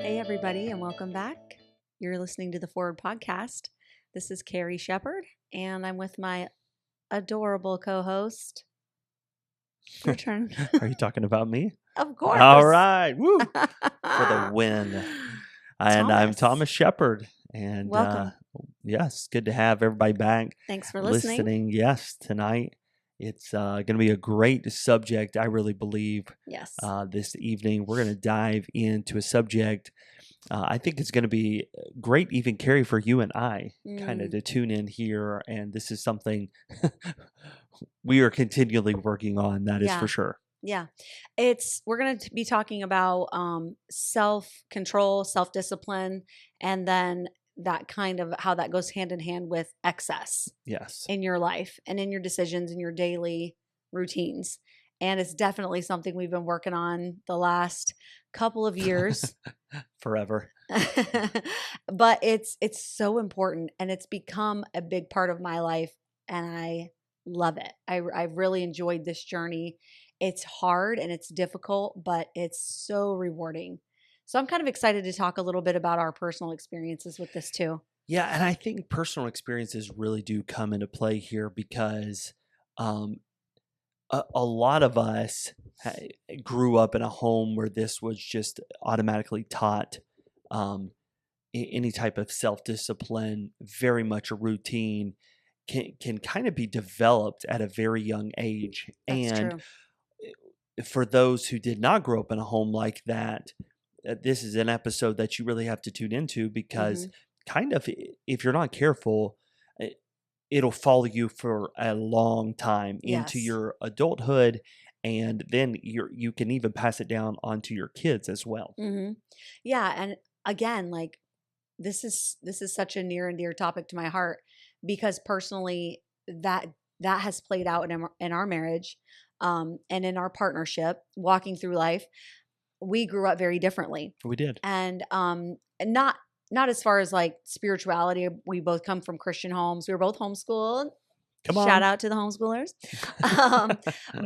Hey, everybody, and welcome back. You're listening to the Forward Podcast. This is Kari Shepherd, and I'm with my adorable co-host. Your turn. Are you talking about me? Of course. All right. Woo. For the win. And I'm Thomas. Thomas Shepherd. And Welcome. yes, good to have everybody back Thanks for listening. Yes, tonight. It's going to be a great subject, I really believe. Yes. This evening, we're going to dive into a subject I think it's going to be great, even Kari, for you and I kind of to tune in here. And this is something we are continually working on, that is for sure. Yeah. We're going to be talking about self-control, self-discipline, and then that kind of how that goes hand in hand with excess in your life and in your decisions and your daily routines. And it's definitely something we've been working on the last couple of years. Forever. But it's so important, and it's become a big part of my life, and I love it. I've really enjoyed this journey. It's hard and it's difficult, but it's so rewarding. So I'm kind of excited to talk a little bit about our personal experiences with this too. Yeah, and I think personal experiences really do come into play here because a lot of us grew up in a home where this was just automatically taught. Any type of self-discipline, very much a routine, can kind of be developed at a very young age. That's And true. For those who did not grow up in a home like that, this is an episode that you really have to tune into because kind of, if you're not careful, it'll follow you for a long time into your adulthood, and then you can even pass it down onto your kids as well. Yeah, and again, like this is such a near and dear topic to my heart because personally that has played out in our marriage, and in our partnership, walking through life. We grew up very differently. We did, and not as far as like spirituality. We both come from Christian homes. We were both homeschooled. Shout out to the homeschoolers.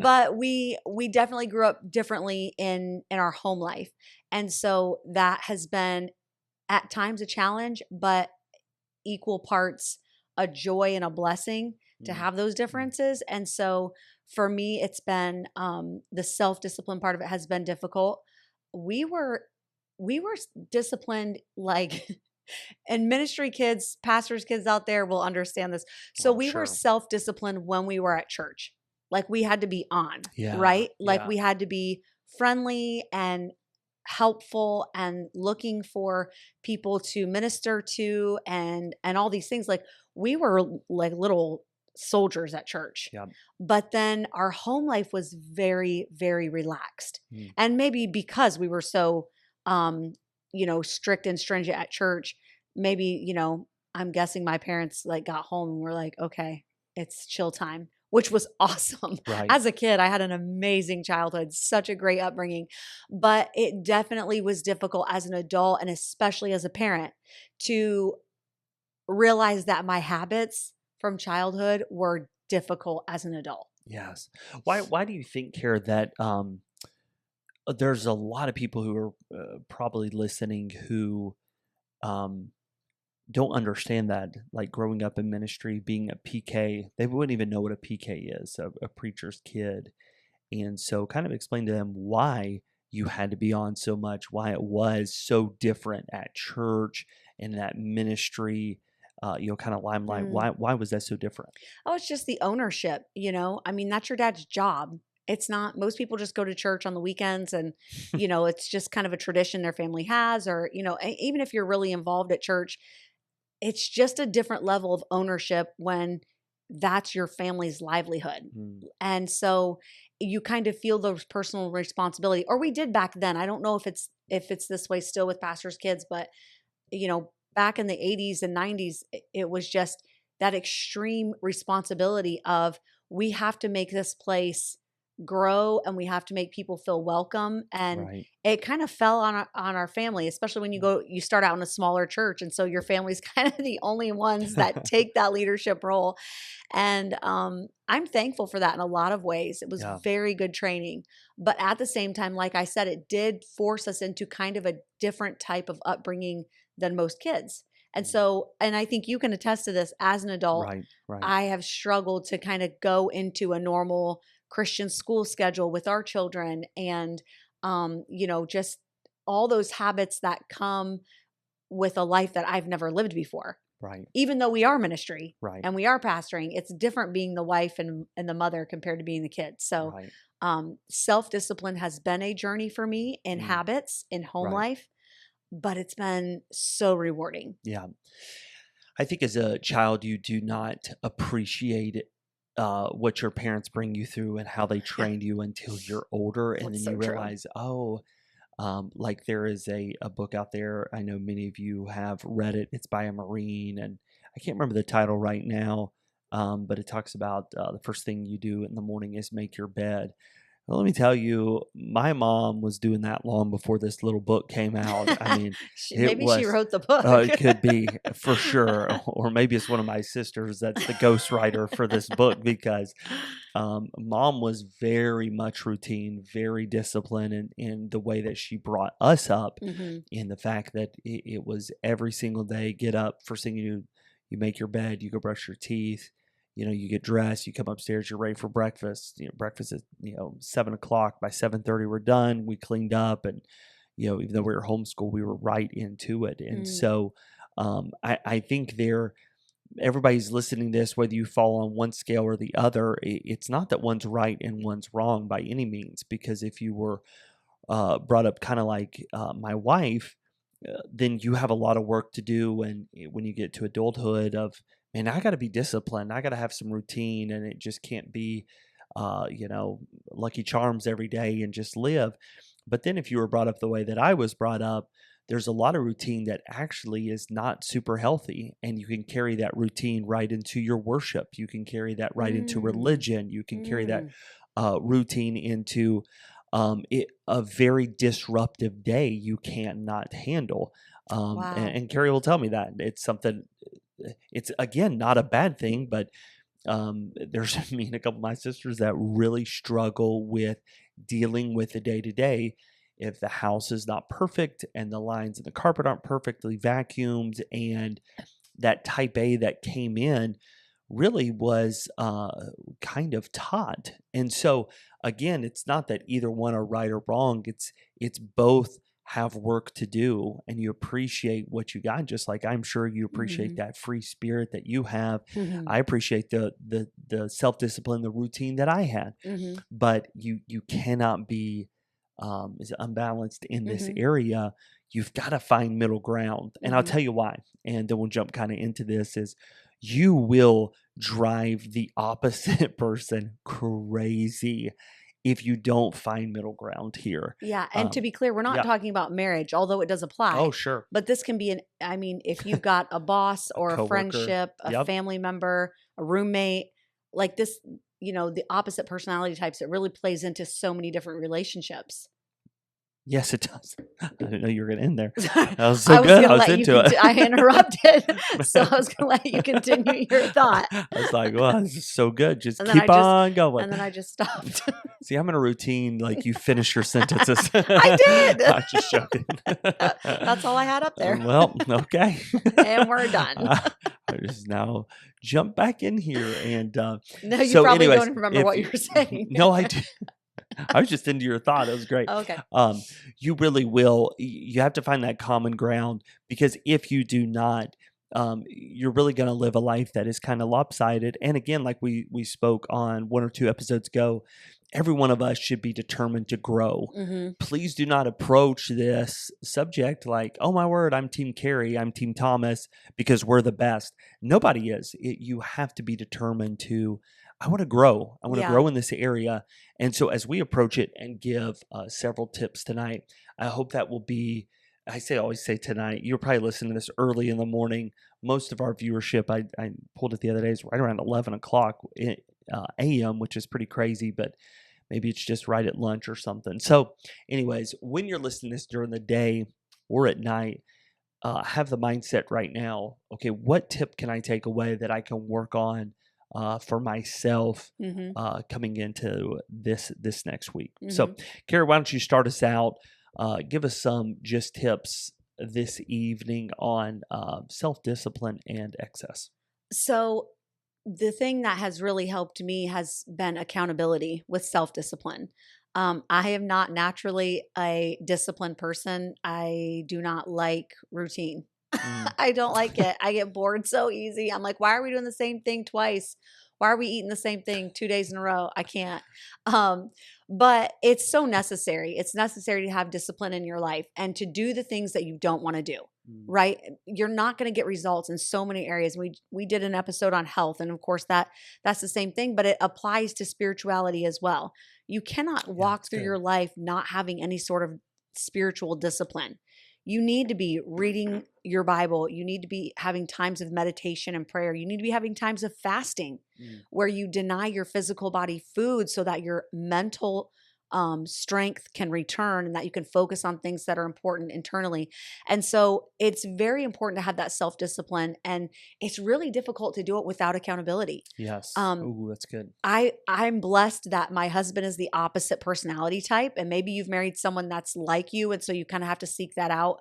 But we definitely grew up differently in our home life, and so that has been at times a challenge, but equal parts a joy and a blessing to have those differences. And so for me, it's been the self-discipline part of it has been difficult. We were disciplined, like, and ministry kids, pastors' kids out there will understand this. So we were self-disciplined when we were at church. Like we had to be on, right? Like we had to be friendly and helpful and looking for people to minister to and all these things. Like we were like little soldiers at church. But then our home life was very, very relaxed. And maybe because we were so strict and stringent at church, maybe, I'm guessing my parents like got home and were like, okay, it's chill time, which was awesome. As a kid, I had an amazing childhood, such a great upbringing, but it definitely was difficult as an adult and especially as a parent to realize that my habits from childhood were difficult as an adult. Yes. Why do you think, Kara, that there's a lot of people who are probably listening who don't understand that, like growing up in ministry, being a PK, they wouldn't even know what a PK is, a preacher's kid. And so kind of explain to them why you had to be on so much, why it was so different at church and that ministry, kind of limelight. Why was that so different? Oh, it's just the ownership, I mean, that's your dad's job. It's not, most people just go to church on the weekends and, it's just kind of a tradition their family has, or, even if you're really involved at church, it's just a different level of ownership when that's your family's livelihood. And so you kind of feel those personal responsibility, or we did back then. I don't know if it's this way still with pastors' kids, but back in the 80s and 90s, it was just that extreme responsibility of we have to make this place grow and we have to make people feel welcome. And it kind of fell on our family, especially when you start out in a smaller church. And so your family's kind of the only ones that take that leadership role. And I'm thankful for that in a lot of ways. It was very good training. But at the same time, like I said, it did force us into kind of a different type of upbringing than most kids. And so, and I think you can attest to this as an adult. I have struggled to kind of go into a normal Christian school schedule with our children and, just all those habits that come with a life that I've never lived before. Even though we are ministry and we are pastoring, it's different being the wife and the mother compared to being the kid. So self-discipline has been a journey for me in habits, in home life, but it's been so rewarding. Yeah. I think as a child, you do not appreciate what your parents bring you through and how they trained you until you're older. And then you realize, like there is a book out there. I know many of you have read it. It's by a Marine, and I can't remember the title right now, but it talks about the first thing you do in the morning is make your bed. Well, let me tell you, my mom was doing that long before this little book came out. I mean, maybe she wrote the book. It could be for sure. Or maybe it's one of my sisters that's the ghostwriter for this book, because mom was very much routine, very disciplined in the way that she brought us up, in the fact that it was every single day, get up, first thing you make your bed, you go brush your teeth. You get dressed, you come upstairs, you're ready for breakfast. Breakfast is, 7 o'clock. By 7:30, we're done. We cleaned up, and, even though we were homeschooled, we were right into it. And so I think everybody's listening to this, whether you fall on one scale or the other, it's not that one's right and one's wrong by any means, because if you were brought up kind of like my wife, then you have a lot of work to do when you get to adulthood of, man, I got to be disciplined. I got to have some routine, and it just can't be, Lucky Charms every day and just live. But then if you were brought up the way that I was brought up, there's a lot of routine that actually is not super healthy. And you can carry that routine right into your worship. You can carry that right into religion. You can carry that routine into a very disruptive day you cannot handle. And Kari will tell me that. It's something... It's, again, not a bad thing, but there's me and a couple of my sisters that really struggle with dealing with the day-to-day. If the house is not perfect and the lines in the carpet aren't perfectly vacuumed, and that type A that came in really was kind of taught. And so, again, it's not that either one are right or wrong. It's both have work to do, and you appreciate what you got, just like I'm sure you appreciate that free spirit that you have. I appreciate the self-discipline, the routine that I had, but you cannot be unbalanced in this area. You've got to find middle ground, and I'll tell you why, and then we'll jump kind of into this. Is you will drive the opposite person crazy if you don't find middle ground here. Yeah. And to be clear, we're not talking about marriage, although it does apply. Oh, sure. But this can be if you've got a boss or a friendship, a family member, a roommate, like this, the opposite personality types, it really plays into so many different relationships. Yes, it does. I didn't know you were going to end there. That was so good. I was into it. I interrupted, so I was going to let you continue your thought. I was like, "Wow, this is so good. Just keep on going." And then I just stopped. See, I'm in a routine. Like, you finish your sentences. I did. I'm just joking. That's all I had up there. Well, okay. And we're done. I just now jump back in here, and no, you probably don't remember what you were saying. No, I do. I was just into your thought. It was great. Okay. You really will. You have to find that common ground, because if you do not, you're really going to live a life that is kind of lopsided. And again, like we spoke on 1 or 2 episodes ago, every one of us should be determined to grow. Please do not approach this subject like, oh my word, I'm Team Kari, I'm Team Thomas, because we're the best. Nobody is. You have to be determined to, I want to grow. I want to grow in this area. And so as we approach it and give several tips tonight, I hope that will be, always say tonight, you're probably listening to this early in the morning. Most of our viewership, I pulled it the other day, is right around 11 o'clock a.m., which is pretty crazy. But maybe it's just right at lunch or something. So anyways, when you're listening to this during the day or at night, have the mindset right now, okay, what tip can I take away that I can work on for myself coming into this next week? So, Kari, why don't you start us out? Give us some just tips this evening on self-discipline and excess. So the thing that has really helped me has been accountability with self-discipline. I am not naturally a disciplined person. I do not like routine. I don't like it. I get bored so easy. I'm like, why are we doing the same thing twice? Why are we eating the same thing 2 days in a row? I can't. But it's so necessary. It's necessary to have discipline in your life and to do the things that you don't want to do, right? You're not going to get results in so many areas. We did an episode on health, and of course that's the same thing, but it applies to spirituality as well. You cannot walk through your life not having any sort of spiritual discipline. You need to be reading your Bible. You need to be having times of meditation and prayer. You need to be having times of fasting where you deny your physical body food so that your mental strength can return and that you can focus on things that are important internally. And so it's very important to have that self-discipline, and it's really difficult to do it without accountability. Yes. Ooh, that's good. I'm blessed that my husband is the opposite personality type, and maybe you've married someone that's like you, and so you kind of have to seek that out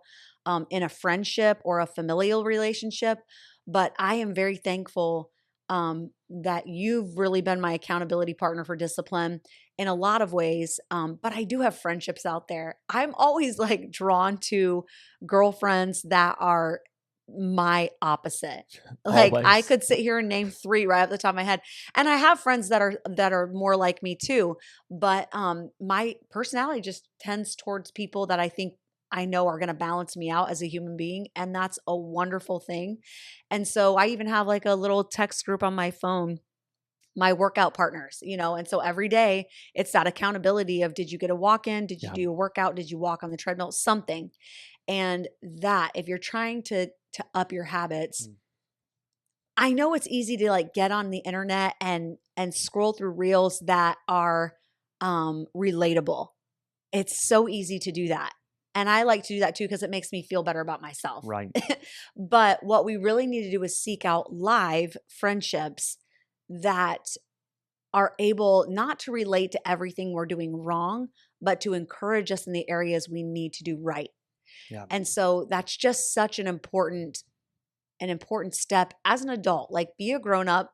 in a friendship or a familial relationship. But I am very thankful that you've really been my accountability partner for discipline in a lot of ways. But I do have friendships out there. I'm always like drawn to girlfriends that are my opposite. Like Always. I could sit here and name 3 right off the top of my head. And I have friends that are more like me too. But my personality just tends towards people that I know are going to balance me out as a human being. And that's a wonderful thing. And so I even have like a little text group on my phone, my workout partners, and so every day it's that accountability of, did you get a walk in? Did you do a workout? Did you walk on the treadmill? Something. And that if you're trying to up your habits, I know it's easy to like get on the internet and scroll through reels that are relatable. It's so easy to do that. And I like to do that too because it makes me feel better about myself. Right. But what we really need to do is seek out live friendships that are able not to relate to everything we're doing wrong, but to encourage us in the areas we need to do right. Yeah. And so that's just such an important step as an adult. Like, be a grown up.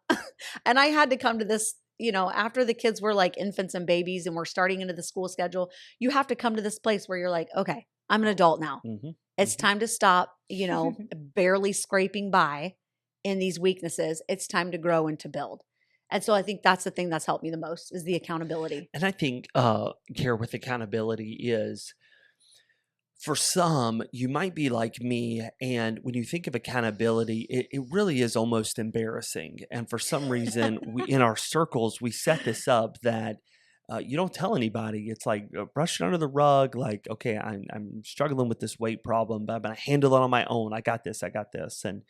And I had to come to this, after the kids were like infants and babies and we're starting into the school schedule, you have to come to this place where you're like, okay, I'm an adult now. It's time to stop, barely scraping by in these weaknesses. It's time to grow and to build. And so I think that's the thing that's helped me the most, is the accountability. And I think, Kara, with accountability is, for some, you might be like me, and when you think of accountability, it really is almost embarrassing. And for some reason, in our circles, we set this up that you don't tell anybody. It's like brush it under the rug. Like, okay, I'm struggling with this weight problem, but I'm gonna handle it on my own. I got this. And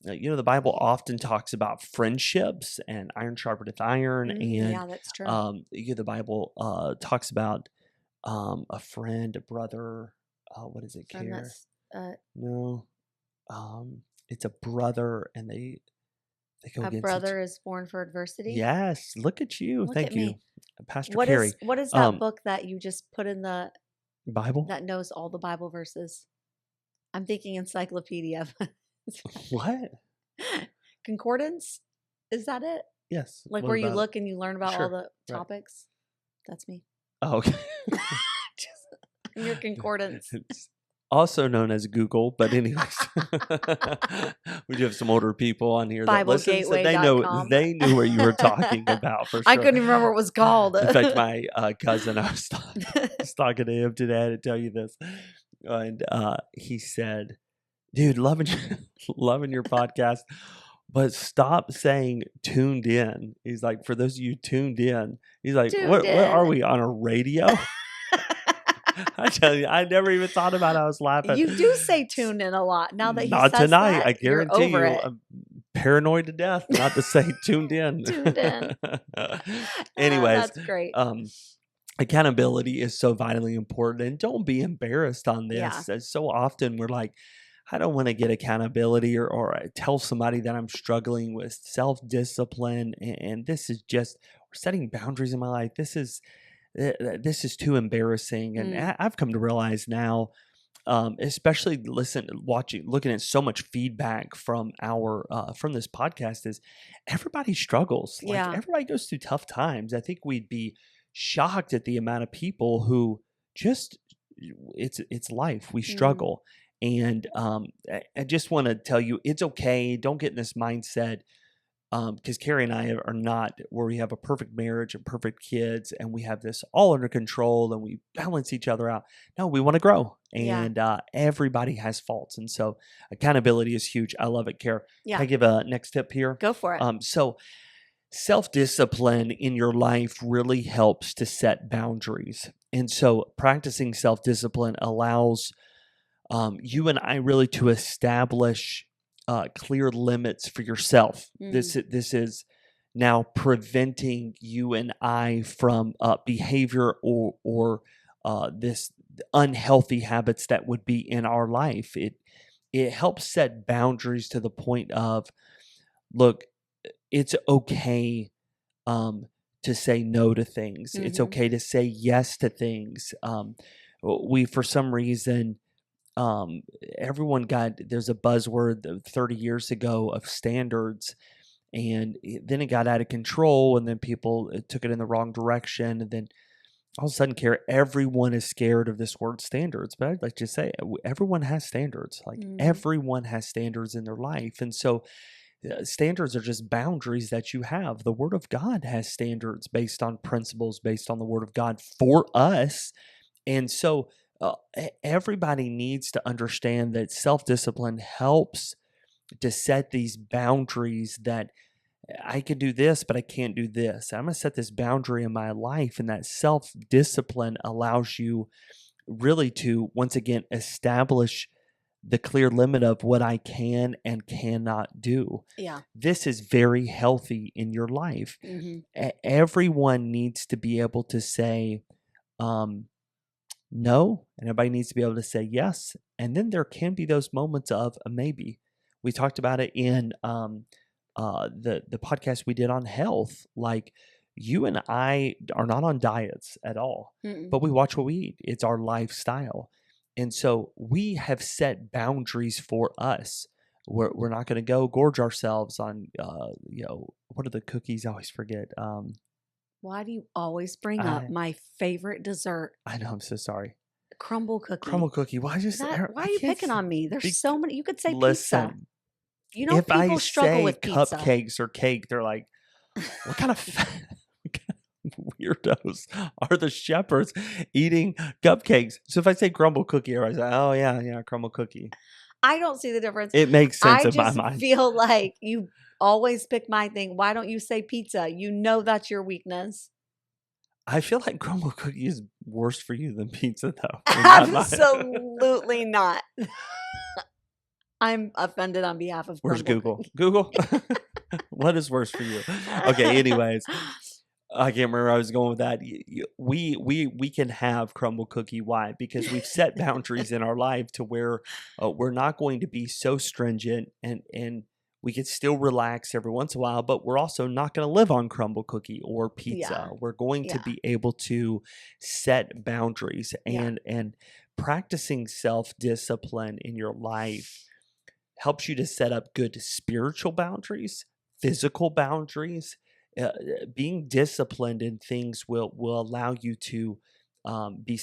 the Bible often talks about friendships and iron sharpeneth iron. And yeah, that's true. The Bible talks about a friend, a brother. What is it, Kara? No. It's a brother, and they go against brother is born for adversity. Yes, look at you. Thank you, Pastor Kari. What is that book that you just put in the Bible that knows all the Bible verses? I'm thinking encyclopedia. What? Concordance? Is that it? Yes. Like where you look and you learn about all the topics? Right. That's me. Oh, okay. Your concordance. It's also known as Google, but anyways, we do have some older people on here that listen, so they knew what you were talking about for sure. I couldn't even remember what it was called. In fact, my cousin, I was talking to him today. I had to tell you this, and he said, "Dude, loving your podcast, but stop saying tuned in." He's like, "For those of you tuned in," he's like, "What are we on a radio?" I tell you, I never even thought about it. I was laughing. You do say tune in a lot. Now that he not says tonight, that, I guarantee you. It. I'm paranoid to death not to say tuned in. Tuned in. Anyways, that's great. accountability is so vitally important, and don't be embarrassed on Yeah. this. As so often we're like, I don't want to get accountability or I tell somebody that I'm struggling with self-discipline. And this is just setting boundaries in my life. This is too embarrassing. And I've come to realize now, especially looking at so much feedback from from this podcast, is everybody struggles. Like Yeah. everybody goes through tough times. I think we'd be shocked at the amount of people who just it's life. We struggle. And I just want to tell you, it's okay. Don't get in this mindset, because Kari and I are not where we have a perfect marriage and perfect kids and we have this all under control and we balance each other out. No, we want to grow, and everybody has faults. And so accountability is huge. I love it, Kari. Yeah. Can I give a next tip here? Go for it. So self-discipline in your life really helps to set boundaries. And so practicing self-discipline allows you and I really to establish clear limits for yourself. This is now preventing you and I from behavior or this unhealthy habits that would be in our life. It helps set boundaries to the point of, look, it's okay to say no to things. It's okay to say yes to things. We, for some reason, there's a buzzword 30 years ago of standards, and then it got out of control, and then people took it in the wrong direction, and then all of a sudden, everyone is scared of this word standards. But I'd like to say everyone has standards. Like everyone has standards in their life. And so standards are just boundaries that you have. The Word of God has standards based on principles, based on the Word of God for us. And so everybody needs to understand that self-discipline helps to set these boundaries, that I can do this, but I can't do this. I'm going to set this boundary in my life. And that self-discipline allows you really to, once again, establish the clear limit of what I can and cannot do. Yeah. This is very healthy in your life. Everyone needs to be able to say, no, and everybody needs to be able to say yes. And then there can be those moments of a maybe. We talked about it in the podcast we did on health. Like, you and I are not on diets at all, but we watch what we eat. It's our lifestyle. And so we have set boundaries for us. We're not going to go gorge ourselves on, what are the cookies? I always forget. Why do you always bring up my favorite dessert? I know, I'm so sorry. Crumble cookie. Crumble cookie. Why are you picking on me? There's so many. You could say listen, pizza. You know, people struggle with pizza. Cupcakes or cake, they're like, what kind of weirdos are the shepherds eating cupcakes? So if I say crumble cookie, everybody's like, oh yeah, crumble cookie. I don't see the difference. It makes sense in my mind. I just feel like you always pick my thing. Why don't you say pizza? You know that's your weakness. I feel like crumble cookie is worse for you than pizza, though. Absolutely not. I'm offended on behalf of Where's Google? Google? What is worse for you? Okay, anyways. I can't remember where I was going with that. We can have crumble cookie. Why? Because we've set boundaries in our life to where we're not going to be so stringent, and we can still relax every once in a while, but we're also not going to live on crumble cookie or pizza. Yeah. We're going to be able to set boundaries, and practicing self-discipline in your life helps you to set up good spiritual boundaries, physical boundaries. Being disciplined in things will allow you to be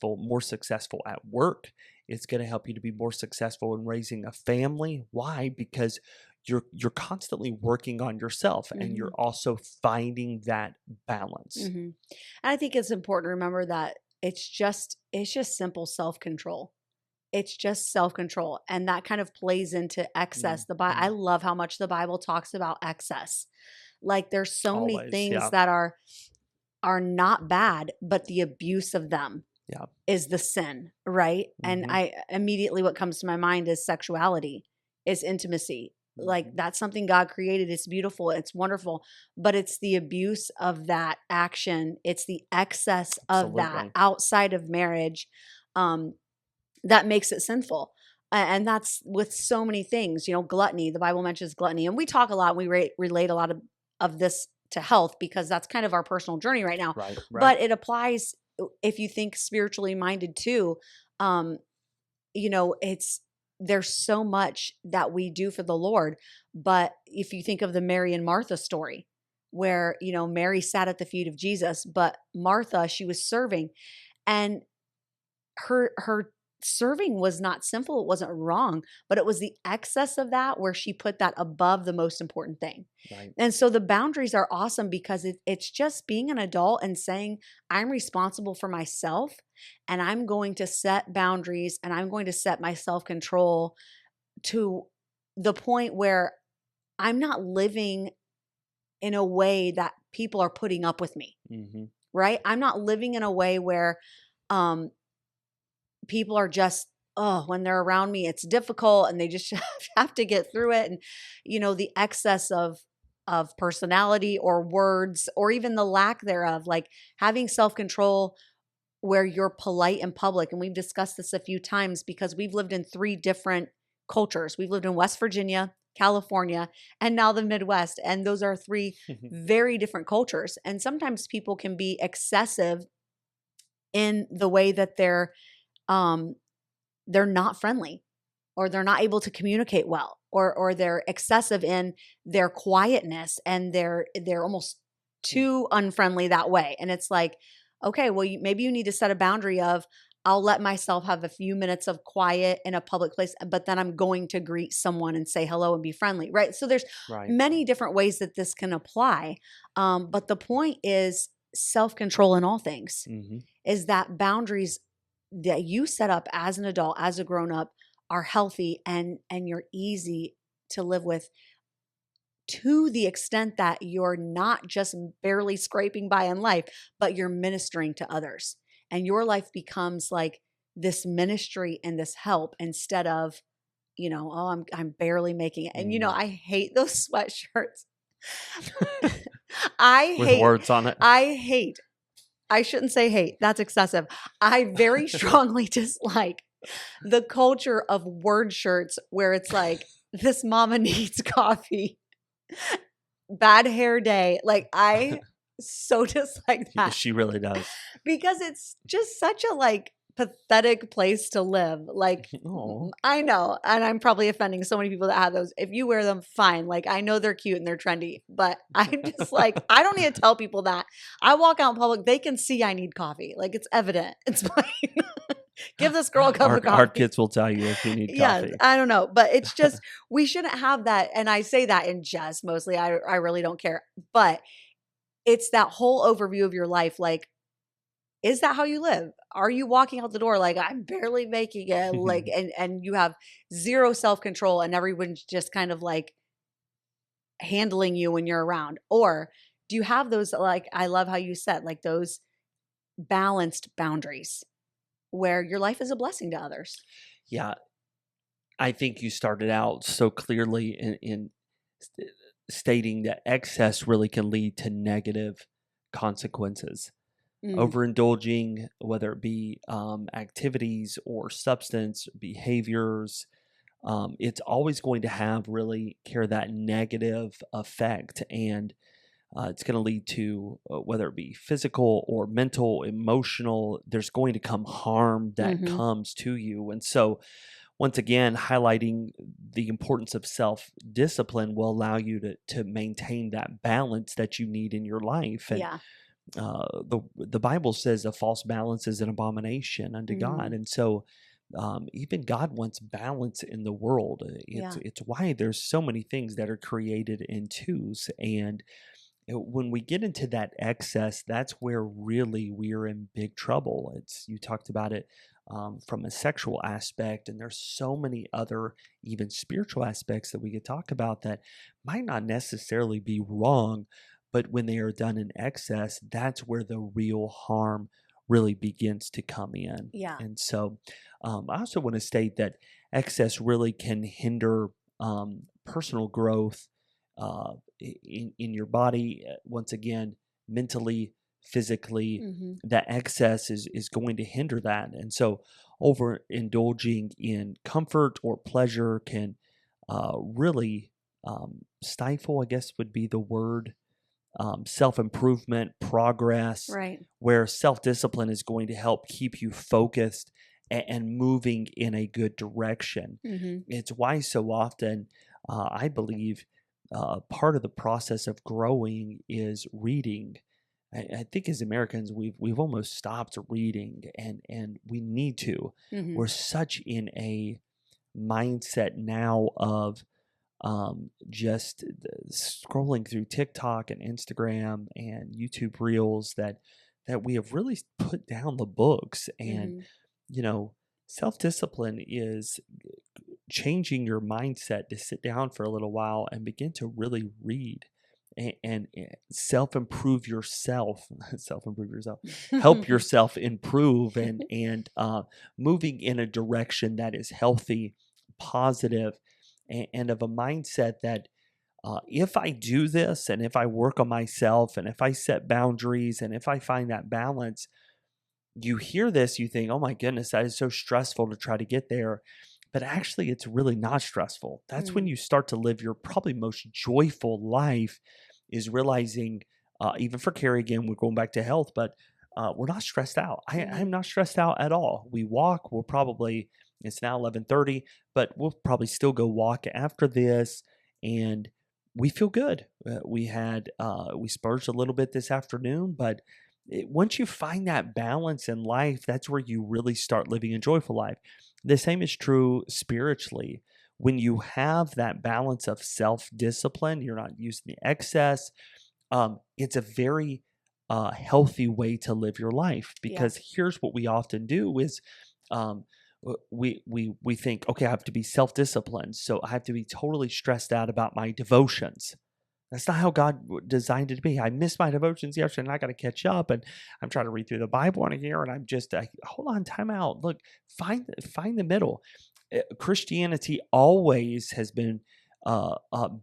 more successful at work. It's going to help you to be more successful in raising a family. Why? Because you're constantly working on yourself, and you're also finding that balance. And I think it's important to remember that it's just simple self-control. It's just self-control, and that kind of plays into excess. I love how much the Bible talks about excess. Like, there's so many things that are not bad, but the abuse of them is the sin, right? And what comes to my mind is sexuality, is intimacy, Like that's something God created. It's beautiful. It's wonderful. But it's the abuse of that action. It's the excess of that Absolutely. outside of marriage that makes it sinful. And that's with so many things, gluttony. The Bible mentions gluttony. And we talk a lot. We relate a lot of this to health because that's kind of our personal journey right now. Right. But it applies if you think spiritually minded too. There's so much that we do for the Lord. But if you think of the Mary and Martha story, where, Mary sat at the feet of Jesus, but Martha, she was serving, and her serving was not sinful. It wasn't wrong, but it was the excess of that where she put that above the most important thing. Right. And so the boundaries are awesome because it's just being an adult and saying, I'm responsible for myself and I'm going to set boundaries and I'm going to set my self-control to the point where I'm not living in a way that people are putting up with me. Mm-hmm. Right? I'm not living in a way where people are just, when they're around me, it's difficult and they just have to get through it. And, the excess of personality or words or even the lack thereof, like having self-control where you're polite in public. And we've discussed this a few times because we've lived in 3 different cultures. We've lived in West Virginia, California, and now the Midwest. And those are 3 very different cultures. And sometimes people can be excessive in the way that they're not friendly or they're not able to communicate well or they're excessive in their quietness and they're almost too unfriendly that way. And it's like, okay, well, maybe you need to set a boundary of I'll let myself have a few minutes of quiet in a public place, but then I'm going to greet someone and say hello and be friendly, right? So there's many different ways that this can apply. But the point is self-control in all things, is that boundaries that you set up as an adult, as a grown-up, are healthy and you're easy to live with, to the extent that you're not just barely scraping by in life, but you're ministering to others. And your life becomes like this ministry and this help instead of, I'm barely making it. And, I hate those sweatshirts. With words on it. I shouldn't say hate. That's excessive. I very strongly dislike the culture of word shirts where it's like, this mama needs coffee. Bad hair day. Like I so dislike that. She really does. Because it's just such a pathetic place to live. Like, I know. And I'm probably offending so many people that have those. If you wear them, fine. Like, I know they're cute and they're trendy, but I'm just like, I don't need to tell people that. I walk out in public, they can see I need coffee. Like, it's evident. It's fine. Give this girl a cup of coffee. Our kids will tell you if you need coffee. Yeah, I don't know. But it's just, we shouldn't have that. And I say that in jest mostly. I really don't care. But it's that whole overview of your life. Like, is that how you live? Are you walking out the door like I'm barely making it? Like, and you have zero self-control and everyone's just kind of like handling you when you're around? Or do you have those, like, I love how you said, like those balanced boundaries where your life is a blessing to others? Yeah. I think you started out so clearly in stating that excess really can lead to negative consequences. Overindulging, whether it be activities or substance behaviors, it's always going to have really carry that negative effect, and it's going to lead to whether it be physical or mental, emotional. There's going to come harm that comes to you, and so once again, highlighting the importance of self-discipline will allow you to maintain that balance that you need in your life. And the Bible says a false balance is an abomination unto God. And so even God wants balance in the world. It's why there's so many things that are created in twos. And when we get into that excess, that's where really we're in big trouble. You talked about it from a sexual aspect, and there's so many other even spiritual aspects that we could talk about that might not necessarily be wrong, but when they are done in excess, that's where the real harm really begins to come in. Yeah. And so I also want to state that excess really can hinder personal growth in your body, once again, mentally, physically, that excess is going to hinder that. And so overindulging in comfort or pleasure can really stifle, I guess would be the word, self-improvement, progress, Right. where self-discipline is going to help keep you focused and moving in a good direction. It's why so often I believe part of the process of growing is reading. I think as Americans, we've almost stopped reading, and we need to. We're such in a mindset now of just scrolling through TikTok and Instagram and YouTube Reels that we have really put down the books. And self-discipline is changing your mindset to sit down for a little while and begin to really read and self-improve yourself help yourself improve and moving in a direction that is healthy, positive, and of a mindset that if I do this, and if I work on myself, and if I set boundaries, and if I find that balance, you hear this, you think, oh my goodness, that is so stressful to try to get there. But actually, it's really not stressful. That's when you start to live your probably most joyful life, is realizing, even for Kari, again, we're going back to health, but we're not stressed out. I'm not stressed out at all. We walk. We'll probably, it's now 11:30, but we'll probably still go walk after this, and we feel good. We splurged a little bit this afternoon, but once you find that balance in life, that's where you really start living a joyful life. The same is true spiritually. When you have that balance of self-discipline, you're not using the excess. It's a very healthy way to live your life, because here's what we often do is we think, okay, I have to be self-disciplined, so I have to be totally stressed out about my devotions. That's not how God designed it to be. I missed my devotions yesterday, and I got to catch up. And I'm trying to read through the Bible in a year, and I'm just hold on, time out. Look, find the middle. Christianity always has been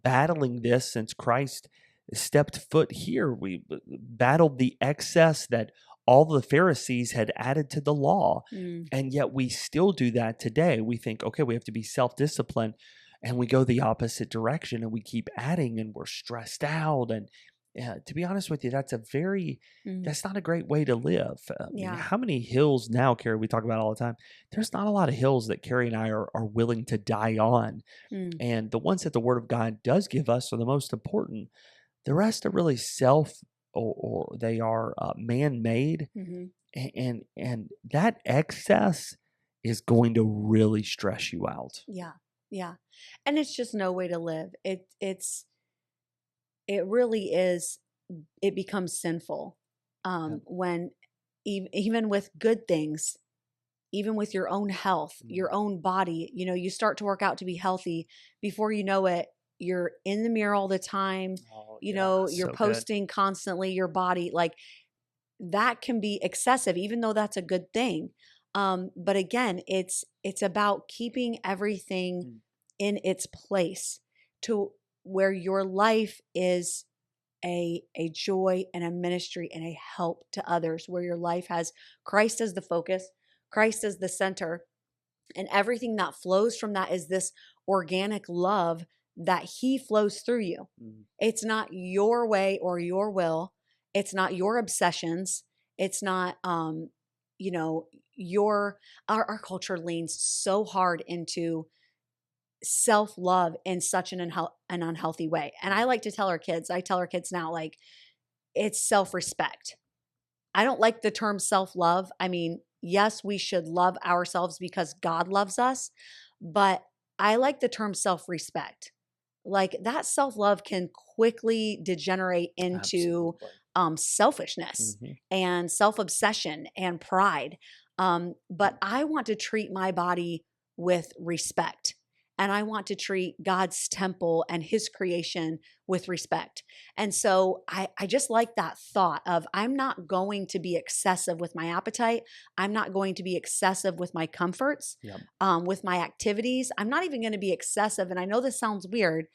battling this since Christ stepped foot here. We battled the excess that all the Pharisees had added to the law, and yet we still do that today. We think, okay, we have to be self-disciplined. And we go the opposite direction, and we keep adding, and we're stressed out. And to be honest with you, that's not a great way to live. I mean, how many hills now, Kari, we talk about all the time? There's not a lot of hills that Kari and I are willing to die on. And the ones that the Word of God does give us are the most important. The rest are really or they are man-made. And that excess is going to really stress you out. Yeah. And it's just no way to live. It really is, it becomes sinful when even with good things, even with your own health, your own body, you start to work out to be healthy. Before you know it, you're in the mirror all the time. You're so posting constantly your body. Like, that can be excessive, even though that's a good thing. But again, it's about keeping everything in its place to where your life is a joy and a ministry and a help to others, where your life has Christ as the focus, Christ as the center, and everything that flows from that is this organic love that He flows through you. It's not your way or your will. It's not your obsessions. It's not, our culture leans so hard into self-love in such an unhealthy way. And I like to tell our kids now, like, it's self-respect. I don't like the term self-love. I mean, yes, we should love ourselves because God loves us, but I like the term self-respect. Like, that self-love can quickly degenerate into selfishness and self-obsession and pride. But I want to treat my body with respect. and I want to treat God's temple and his creation with respect. And so I just like that thought of, I'm not going to be excessive with my appetite. I'm not going to be excessive with my comforts, Yep. with my activities. I'm not even going to be excessive. And I know this sounds weird,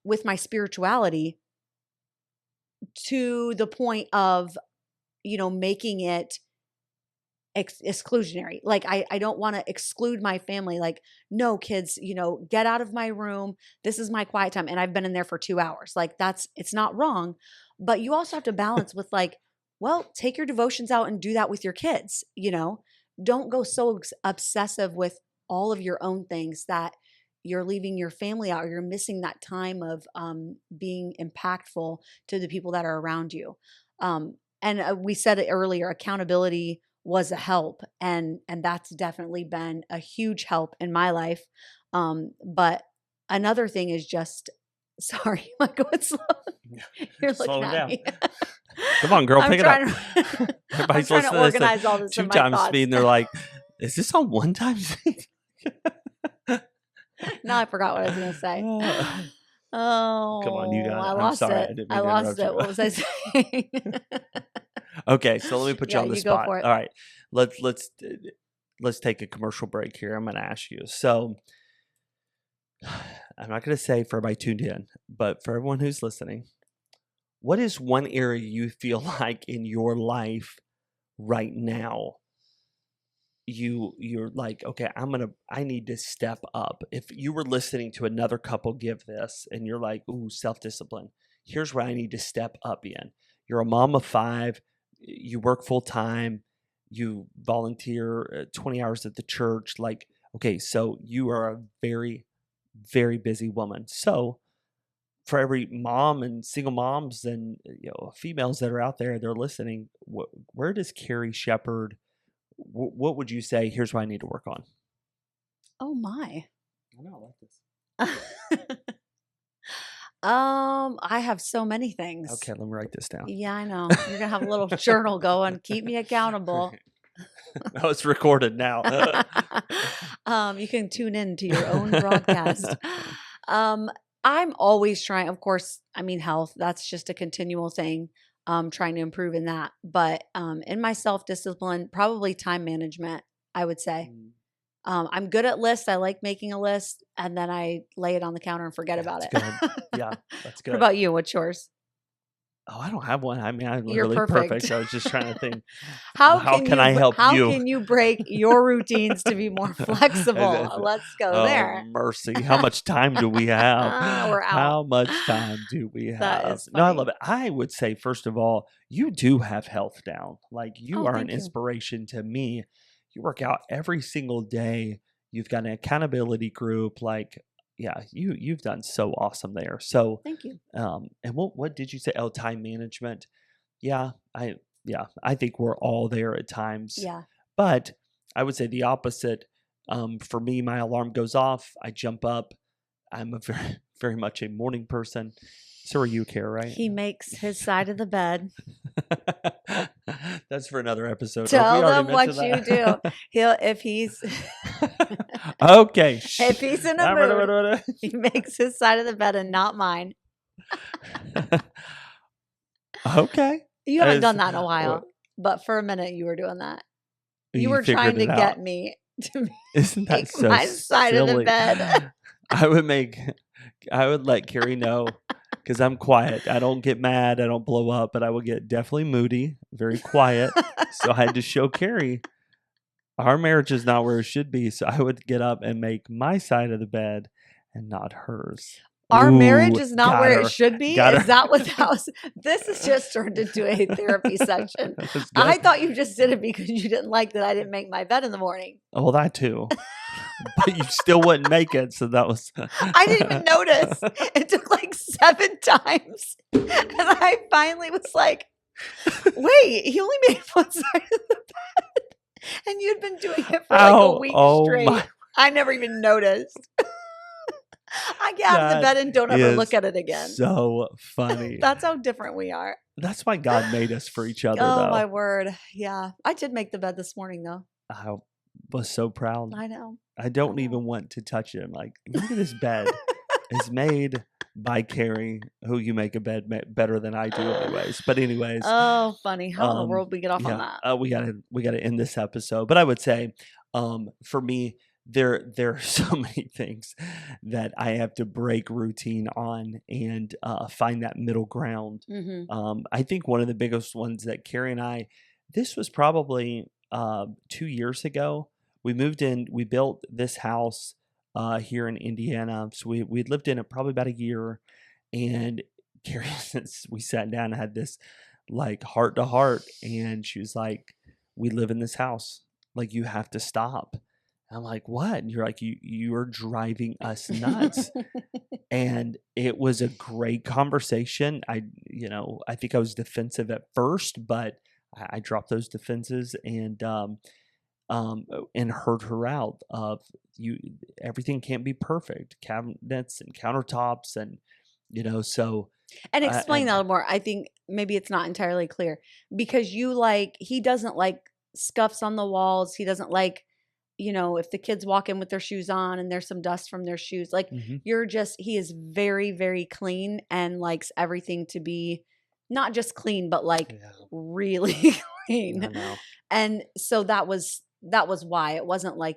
with my spirituality, to the point of, making it exclusionary. Like I don't want to exclude my family. Like, no, kids, get out of my room. This is my quiet time. And I've been in there for 2 hours. Like, it's not wrong. But you also have to balance with, like, well, take your devotions out and do that with your kids. Don't go so obsessive with all of your own things that you're leaving your family out, or you're missing that time of being impactful to the people that are around you. And we said it earlier, accountability was a help, and that's definitely been a huge help in my life. But another thing is just, sorry, am I going slow? You're looking at down. me. Come on, girl, pick it up. Everybody's trying to organize all this 2 in my times thoughts. speed, and they're like, "Is this on 1 time speed?" Now I forgot what I was going to say. Oh, come on, you got it. I I'm lost sorry, it. I lost you. it. What was I saying? Okay, so let me put you on the you spot. go for it. All right, let's take a commercial break here. I'm going to ask you. So I'm not going to say for everybody tuned in, but for everyone who's listening, what is one area you feel like in your life right now you're like, okay, I need to step up? If you were listening to another couple give this and you're like, ooh, self-discipline, here's where I need to step up in. You're a mom of 5, you work full time, you volunteer 20 hours at the church. Like, okay, so you are a very, very busy woman. So for every mom and single moms and females that are out there, they're listening, where does Kari shepherd? What would you say? Here's what I need to work on. Oh my! I know, I like this. I have so many things. Okay, let me write this down. Yeah, I know. You're gonna have a little journal going. Keep me accountable. No, it's recorded now. You can tune in to your own broadcast. I'm always trying, of course, health, that's just a continual thing. Trying to improve in that. But in my self-discipline, probably time management, I would say. I'm good at lists. I like making a list, and then I lay it on the counter and forget about it. Good. Yeah, that's good. What about you? What's yours? Oh, I don't have one. I'm You're literally perfect. I was just trying to think. How can I help how you? How can you break your routines to be more flexible? Let's go there. Oh, mercy. How much time do we have? We're out. How much time do we have? That is funny. No, I love it. I would say, first of all, you do have health down. Like, you are an inspiration to me. You work out every single day. You've got an accountability group. Like, yeah, you've done so awesome there. So thank you. And what did you say? Oh, time management. Yeah, I think we're all there at times. Yeah. But I would say the opposite. For me, my alarm goes off. I jump up. I'm a very, very much a morning person. So are you, Kara, right? He makes his side of the bed. That's for another episode. Tell them what you do. If he's okay. If he's in a mood, he makes his side of the bed and not mine. Okay. You haven't done that in a while, but for a minute you were doing that. You were trying to get me to Isn't that make so my side silly? of the bed. I would let Kari know, because I'm quiet. I don't get mad. I don't blow up, but I will get definitely moody, very quiet. So I had to show Kari our marriage is not where it should be. So I would get up and make my side of the bed and not hers. Our marriage is not where it should be. Is that what that was? This has just turned into a therapy section. I thought you just did it because you didn't like that I didn't make my bed in the morning. Oh, well, that too. But you still wouldn't make it. So that was. I didn't even notice. It took like 7 times. And I finally was like, wait, he only made one side of the bed. And you'd been doing it for like a week straight. I never even noticed. I get out of the bed and don't ever look at it again. So funny. That's how different we are. That's why God made us for each other. Oh, though. my word. Yeah. I did make the bed this morning, though. was so proud. I know. I don't even want to touch it. I'm like, look at this bed. It's made by Kari, who you make a bed better than I do anyways. But anyways. Oh, funny. How in the world we get off on that? We gotta end this episode. But I would say, for me, there are so many things that I have to break routine on and find that middle ground. I think one of the biggest ones that Kari and I, this was probably 2 years ago. We moved in, we built this house here in Indiana. So we'd lived in it probably about a year. And Kari, we sat down and had this like heart to heart. And she was like, we live in this house. Like, you have to stop. I'm like, what? And you're like, you are driving us nuts. And it was a great conversation. I think I was defensive at first, but I dropped those defenses and heard her out of everything can't be perfect, cabinets and countertops and so. And explain that a little more. I think maybe it's not entirely clear because he doesn't like scuffs on the walls. He doesn't like, if the kids walk in with their shoes on and there's some dust from their shoes, like he is very, very clean and likes everything to be not just clean, but like really clean. I know. And so that was why it wasn't like,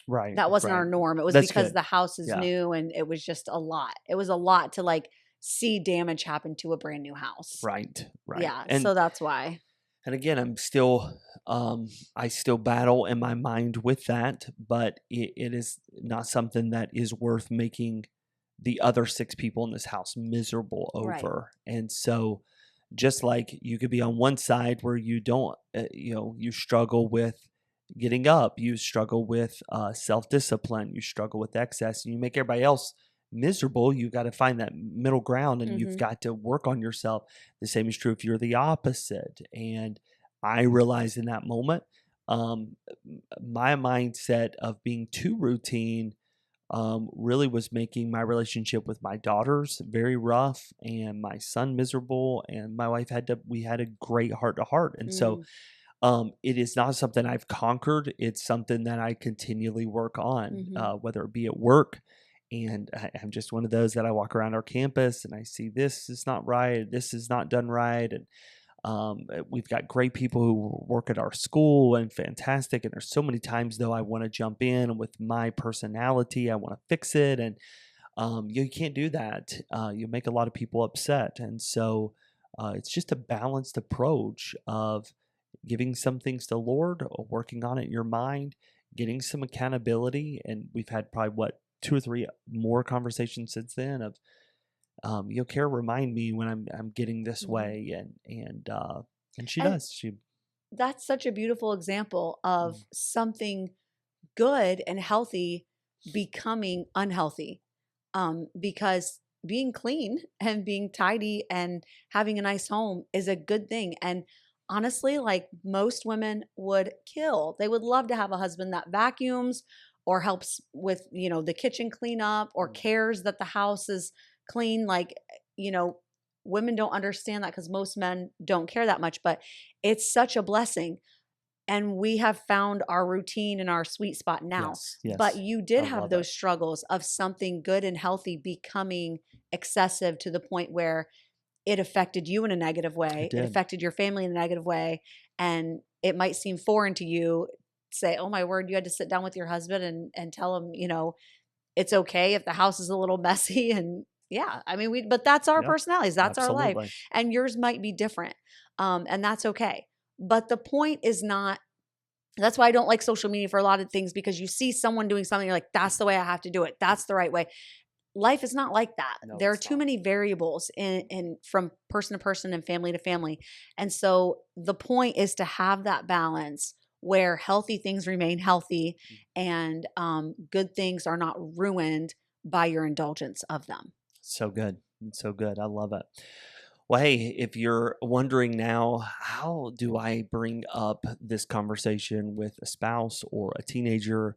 right. That wasn't our norm. It was That's because good. the house is new and it was just a lot. It was a lot to like see damage happen to a brand new house. Right. Yeah. So that's why. And again, I'm still, I still battle in my mind with that, but it is not something that is worth making the other 6 people in this house miserable over. Right. And so just like you could be on one side where you don't, you struggle with getting up, you struggle with self-discipline, you struggle with excess, and you make everybody else miserable. You got to find that middle ground and you've got to work on yourself. The same is true if you're the opposite. And I realized in that moment, my mindset of being too routine really was making my relationship with my daughters very rough and my son miserable. And my wife we had a great heart to heart. And so it is not something I've conquered. It's something that I continually work on, whether it be at work. And I'm just one of those that I walk around our campus and I see this is not right. This is not done right. And we've got great people who work at our school and fantastic. And there's so many times though I want to jump in and with my personality, I want to fix it. And you can't do that. You make a lot of people upset. And so it's just a balanced approach of giving some things to the Lord, or working on it in your mind, getting some accountability. And we've had probably 2 or 3 more conversations since then of, Kara, remind me when I'm getting this way. And she does. That's such a beautiful example of something good and healthy becoming unhealthy. Because being clean and being tidy and having a nice home is a good thing. And honestly, like most women would kill. They would love to have a husband that vacuums or helps with, the kitchen cleanup or cares that the house is clean. Like, women don't understand that because most men don't care that much, but it's such a blessing. And we have found our routine and our sweet spot now. Yes. But you did have those struggles of something good and healthy becoming excessive to the point where it affected you in a negative way. It affected your family in a negative way. And it might seem foreign to you. Say, oh my word, you had to sit down with your husband and tell him, it's okay if the house is a little messy. And yeah, I mean, but that's our personalities. That's absolutely. Our life. And yours might be different. And that's okay. But the point is not, that's why I don't like social media for a lot of things, because you see someone doing something, you're like, that's the way I have to do it. That's the right way. Life is not like that. No, there are too many variables in from person to person and family to family. And so the point is to have that balance where healthy things remain healthy and good things are not ruined by your indulgence of them. So good. So good. I love it. Well, hey, if you're wondering now, how do I bring up this conversation with a spouse or a teenager,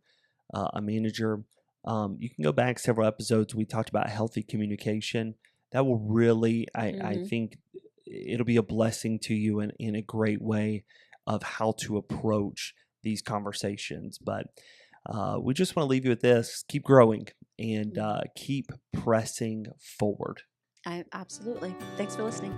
a manager? You can go back several episodes. We talked about healthy communication. That will really, I think it'll be a blessing to you in a great way of how to approach these conversations. But we just want to leave you with this: keep growing and keep pressing forward. Absolutely. Thanks for listening.